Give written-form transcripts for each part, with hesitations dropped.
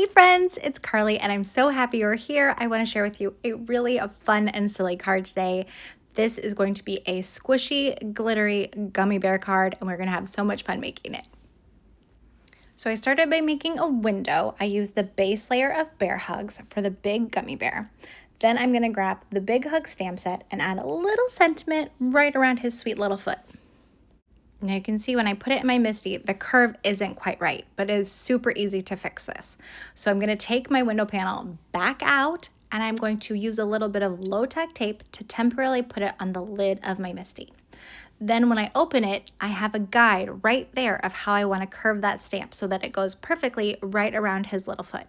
Hey friends, it's Carly and I'm so happy you're here. I want to share with you a fun and silly card today. This is going to be a squishy, glittery gummy bear card and we're going to have so much fun making it. So I started by making a window. I used the base layer of bear hugs for the big gummy bear. Then I'm going to grab the big hug stamp set and add a little sentiment right around his sweet little foot. Now you can see when I put it in my Misty, the curve isn't quite right, but it is super easy to fix this. So I'm going to take my window panel back out and I'm going to use a little bit of low-tack tape to temporarily put it on the lid of my Misty. Then when I open it, I have a guide right there of how I want to curve that stamp so that it goes perfectly right around his little foot.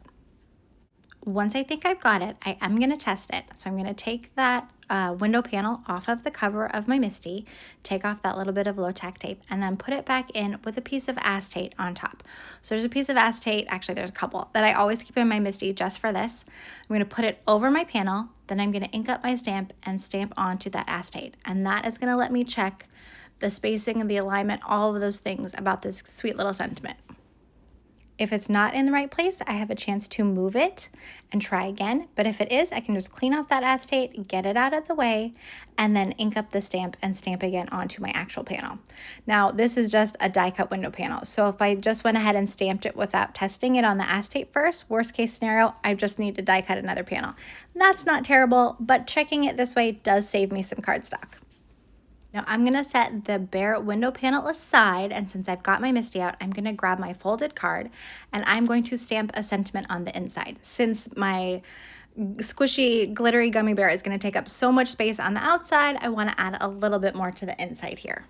Once I think I've got it, I am going to test it. So I'm going to take that window panel off of the cover of my Misty, take off that little bit of low-tack tape, and then put it back in with a piece of acetate on top. So there's a piece of acetate, actually there's a couple, that I always keep in my Misty just for this. I'm going to put it over my panel, then I'm going to ink up my stamp and stamp onto that acetate. And that is going to let me check the spacing and the alignment, all of those things about this sweet little sentiment. If it's not in the right place, I have a chance to move it and try again. But if it is, I can just clean off that acetate, get it out of the way, and then ink up the stamp and stamp again onto my actual panel. Now, this is just a die cut window panel. So if I just went ahead and stamped it without testing it on the acetate first, worst case scenario, I just need to die cut another panel. That's not terrible, but checking it this way does save me some cardstock. Now I'm going to set the bare window panel aside, and since I've got my Misty out, I'm going to grab my folded card and I'm going to stamp a sentiment on the inside. Since my squishy, glittery gummy bear is going to take up so much space on the outside, I want to add a little bit more to the inside here.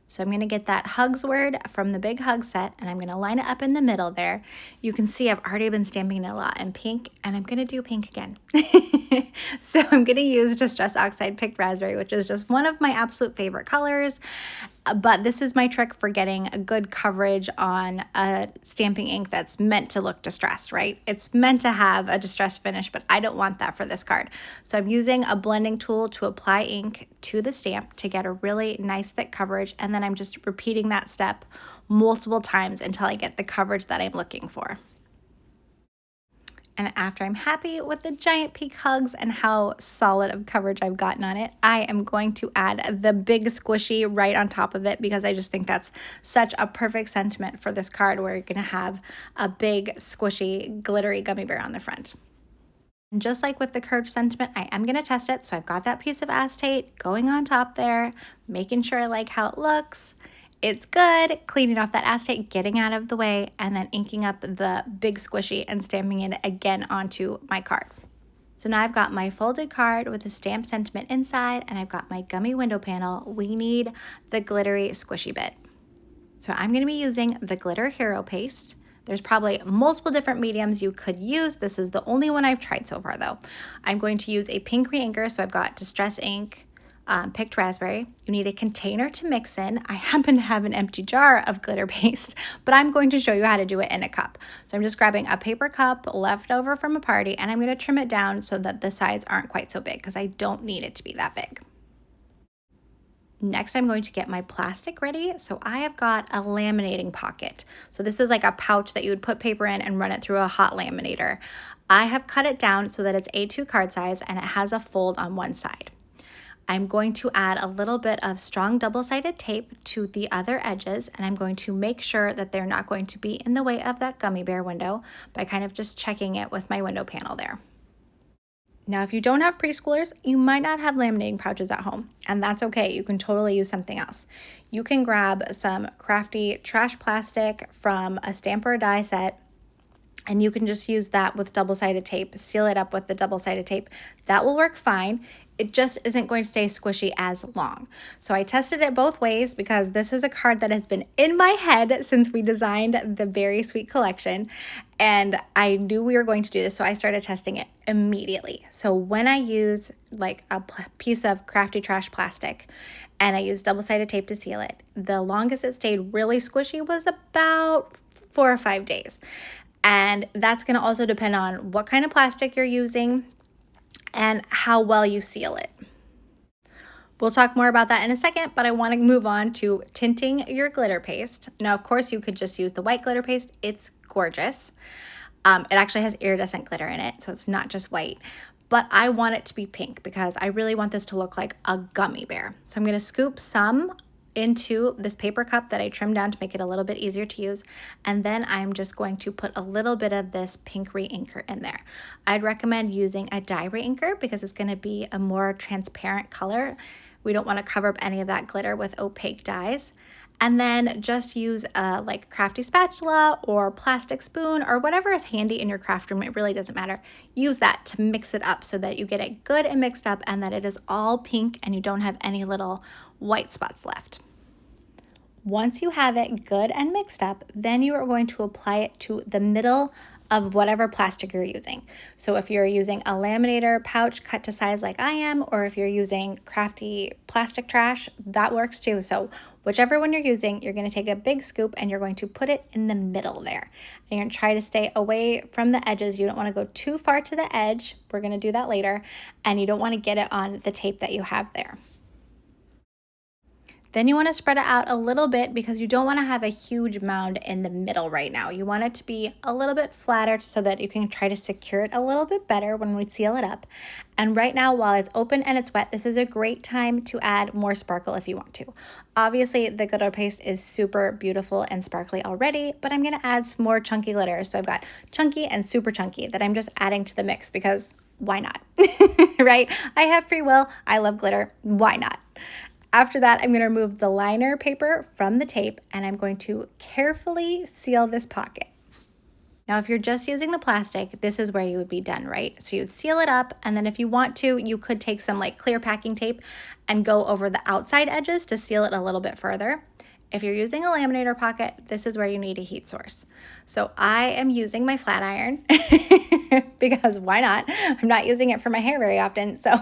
So I'm going to get that hugs word from the big hug set and I'm going to line it up in the middle there. You can see I've already been stamping it a lot in pink and I'm going to do pink again. So I'm going to use Distress Oxide Picked Raspberry, which is just one of my absolute favorite colors. But this is my trick for getting a good coverage on a stamping ink that's meant to look distressed, right? It's meant to have a distressed finish, but I don't want that for this card. So I'm using a blending tool to apply ink to the stamp to get a really nice thick coverage, and then I'm just repeating that step multiple times until I get the coverage that I'm looking for. And after I'm happy with the giant peak hugs and how solid of coverage I've gotten on it, I am going to add the big squishy right on top of it because I just think that's such a perfect sentiment for this card where you're going to have a big squishy glittery gummy bear on the front. And just like with the curved sentiment, I am going to test it. So I've got that piece of acetate going on top there, making sure I like how it looks. It's good, cleaning off that acetate, getting out of the way, and then inking up the big squishy and stamping it again onto my card. So now I've got my folded card with the stamped sentiment inside, and I've got my gummy window panel. We need the glittery squishy bit. So I'm going to be using the Glitter Hero Paste. There's probably multiple different mediums you could use. This is the only one I've tried so far though. I'm going to use a pink reinker, so I've got Distress Ink, Picked Raspberry. You need a container to mix in. I happen to have an empty jar of glitter paste, but I'm going to show you how to do it in a cup. So I'm just grabbing a paper cup left over from a party and I'm going to trim it down so that the sides aren't quite so big because I don't need it to be that big. Next, I'm going to get my plastic ready. So I have got a laminating pocket. So this is like a pouch that you would put paper in and run it through a hot laminator. I have cut it down so that it's A2 card size and it has a fold on one side. I'm going to add a little bit of strong double-sided tape to the other edges, and I'm going to make sure that they're not going to be in the way of that gummy bear window by kind of just checking it with my window panel there. Now, if you don't have preschoolers, you might not have laminating pouches at home, and that's okay. You can totally use something else. You can grab some crafty trash plastic from a stamp or die set, and you can just use that with double-sided tape, seal it up with the double-sided tape. That will work fine. It just isn't going to stay squishy as long. So I tested it both ways because this is a card that has been in my head since we designed the Beary Sweet Collection, and I knew we were going to do this, so I started testing it immediately. So when I use like a piece of crafty trash plastic and I use double-sided tape to seal it, the longest it stayed really squishy was about 4 or 5 days. And that's going to also depend on what kind of plastic you're using and how well you seal it. We'll talk more about that in a second, but I want to move on to tinting your glitter paste. Now, of course, you could just use the white glitter paste. It's gorgeous. It actually has iridescent glitter in it, so it's not just white. But I want it to be pink because I really want this to look like a gummy bear. So I'm going to scoop some into this paper cup that I trimmed down to make it a little bit easier to use. And then I'm just going to put a little bit of this pink reinker in there. I'd recommend using a dye reinker because it's going to be a more transparent color. We don't want to cover up any of that glitter with opaque dyes. And then just use a like crafty spatula or plastic spoon or whatever is handy in your craft room. It really doesn't matter. Use that to mix it up so that you get it good and mixed up and that it is all pink and you don't have any little white spots left. Once you have it good and mixed up, then you are going to apply it to the middle of whatever plastic you're using. So if you're using a laminator pouch cut to size like I am, or if you're using crafty plastic trash, that works too. So whichever one you're using, you're going to take a big scoop and you're going to put it in the middle there. And you're going to try to stay away from the edges. You don't want to go too far to the edge. We're going to do that later. And you don't want to get it on the tape that you have there. Then you want to spread it out a little bit because you don't want to have a huge mound in the middle right now. You want it to be a little bit flatter so that you can try to secure it a little bit better when we seal it up. And right now, while it's open and it's wet, this is a great time to add more sparkle if you want to. Obviously, the glitter paste is super beautiful and sparkly already, but I'm going to add some more chunky glitter. So I've got chunky and super chunky that I'm just adding to the mix because why not, right? I have free will. I love glitter. Why not? After that, I'm going to remove the liner paper from the tape and I'm going to carefully seal this pocket. Now, if you're just using the plastic, this is where you would be done, right? So you'd seal it up, and then if you want to, you could take some like clear packing tape and go over the outside edges to seal it a little bit further. If you're using a laminator pocket, this is where you need a heat source. So I am using my flat iron because why not? I'm not using it for my hair very often, so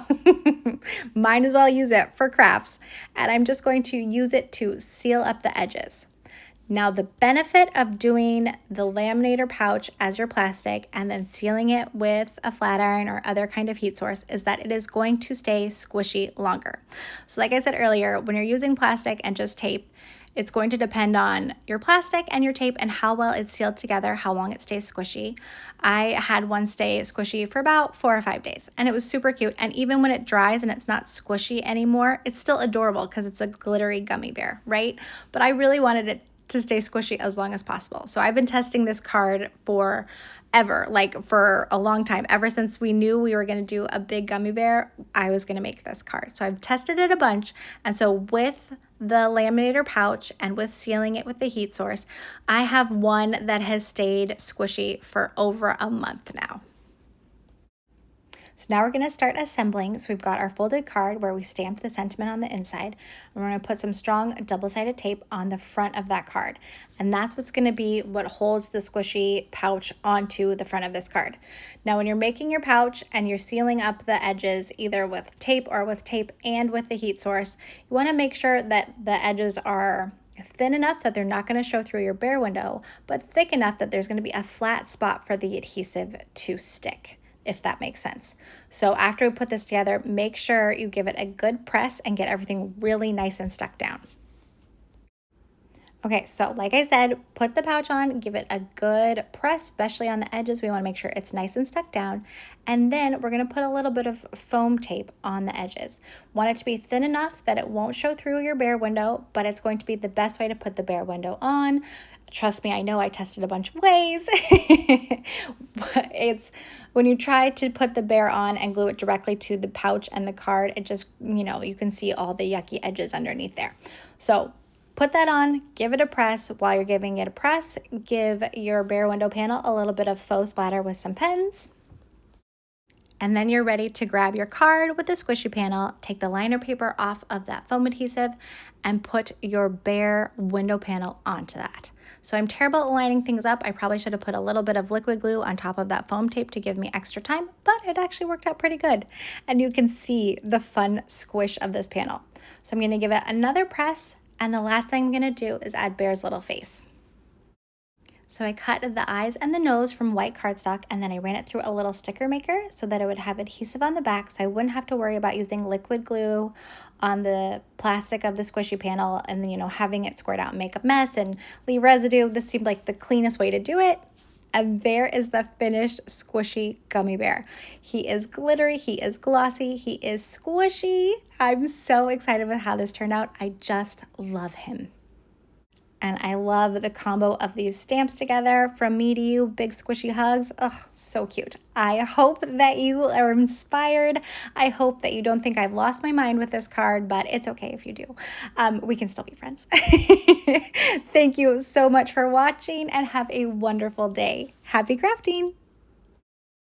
might as well use it for crafts. And I'm just going to use it to seal up the edges. Now, the benefit of doing the laminator pouch as your plastic and then sealing it with a flat iron or other kind of heat source is that it is going to stay squishy longer. So like I said earlier, when you're using plastic and just tape, it's going to depend on your plastic and your tape and how well it's sealed together, how long it stays squishy. I had one stay squishy for about 4 or 5 days and it was super cute. And even when it dries and it's not squishy anymore, it's still adorable because it's a glittery gummy bear, right? But I really wanted it to stay squishy as long as possible. So I've been testing this card for ever, like for a long time. Ever since we knew we were going to do a big gummy bear, I was going to make this card. So I've tested it a bunch. And so with the laminator pouch and with sealing it with the heat source, I have one that has stayed squishy for over a month now. So now we're going to start assembling. So we've got our folded card where we stamped the sentiment on the inside. And we're going to put some strong double-sided tape on the front of that card. And that's what's going to be what holds the squishy pouch onto the front of this card. Now, when you're making your pouch and you're sealing up the edges, either with tape or with tape and with the heat source, you want to make sure that the edges are thin enough that they're not going to show through your bare window, but thick enough that there's going to be a flat spot for the adhesive to stick, if that makes sense. So after we put this together, make sure you give it a good press and get everything really nice and stuck down. Okay, so like I said, put the pouch on, give it a good press, especially on the edges. We want to make sure it's nice and stuck down. And then we're going to put a little bit of foam tape on the edges. Want it to be thin enough that it won't show through your bare window, but it's going to be the best way to put the bare window on. Trust me, I know I tested a bunch of ways. It's when you try to put the bear on and glue it directly to the pouch and the card, it just, you can see all the yucky edges underneath there. So put that on, give it a press. While you're giving it a press, give your bare window panel a little bit of faux splatter with some pens. And then you're ready to grab your card with the squishy panel, take the liner paper off of that foam adhesive, and put your bare window panel onto that. So I'm terrible at lining things up. I probably should have put a little bit of liquid glue on top of that foam tape to give me extra time, but it actually worked out pretty good. And you can see the fun squish of this panel. So I'm going to give it another press, and the last thing I'm going to do is add Bear's little face. So I cut the eyes and the nose from white cardstock, and then I ran it through a little sticker maker so that it would have adhesive on the back, so I wouldn't have to worry about using liquid glue on the plastic of the squishy panel and then, having it squirt out and make a mess and leave residue. This seemed like the cleanest way to do it. And there is the finished squishy gummy bear. He is glittery, he is glossy, he is squishy. I'm so excited with how this turned out. I just love him. And I love the combo of these stamps together. From me to you, big squishy hugs. Oh, so cute. I hope that you are inspired. I hope that you don't think I've lost my mind with this card, but it's okay if you do. We can still be friends. Thank you so much for watching and have a wonderful day. Happy crafting.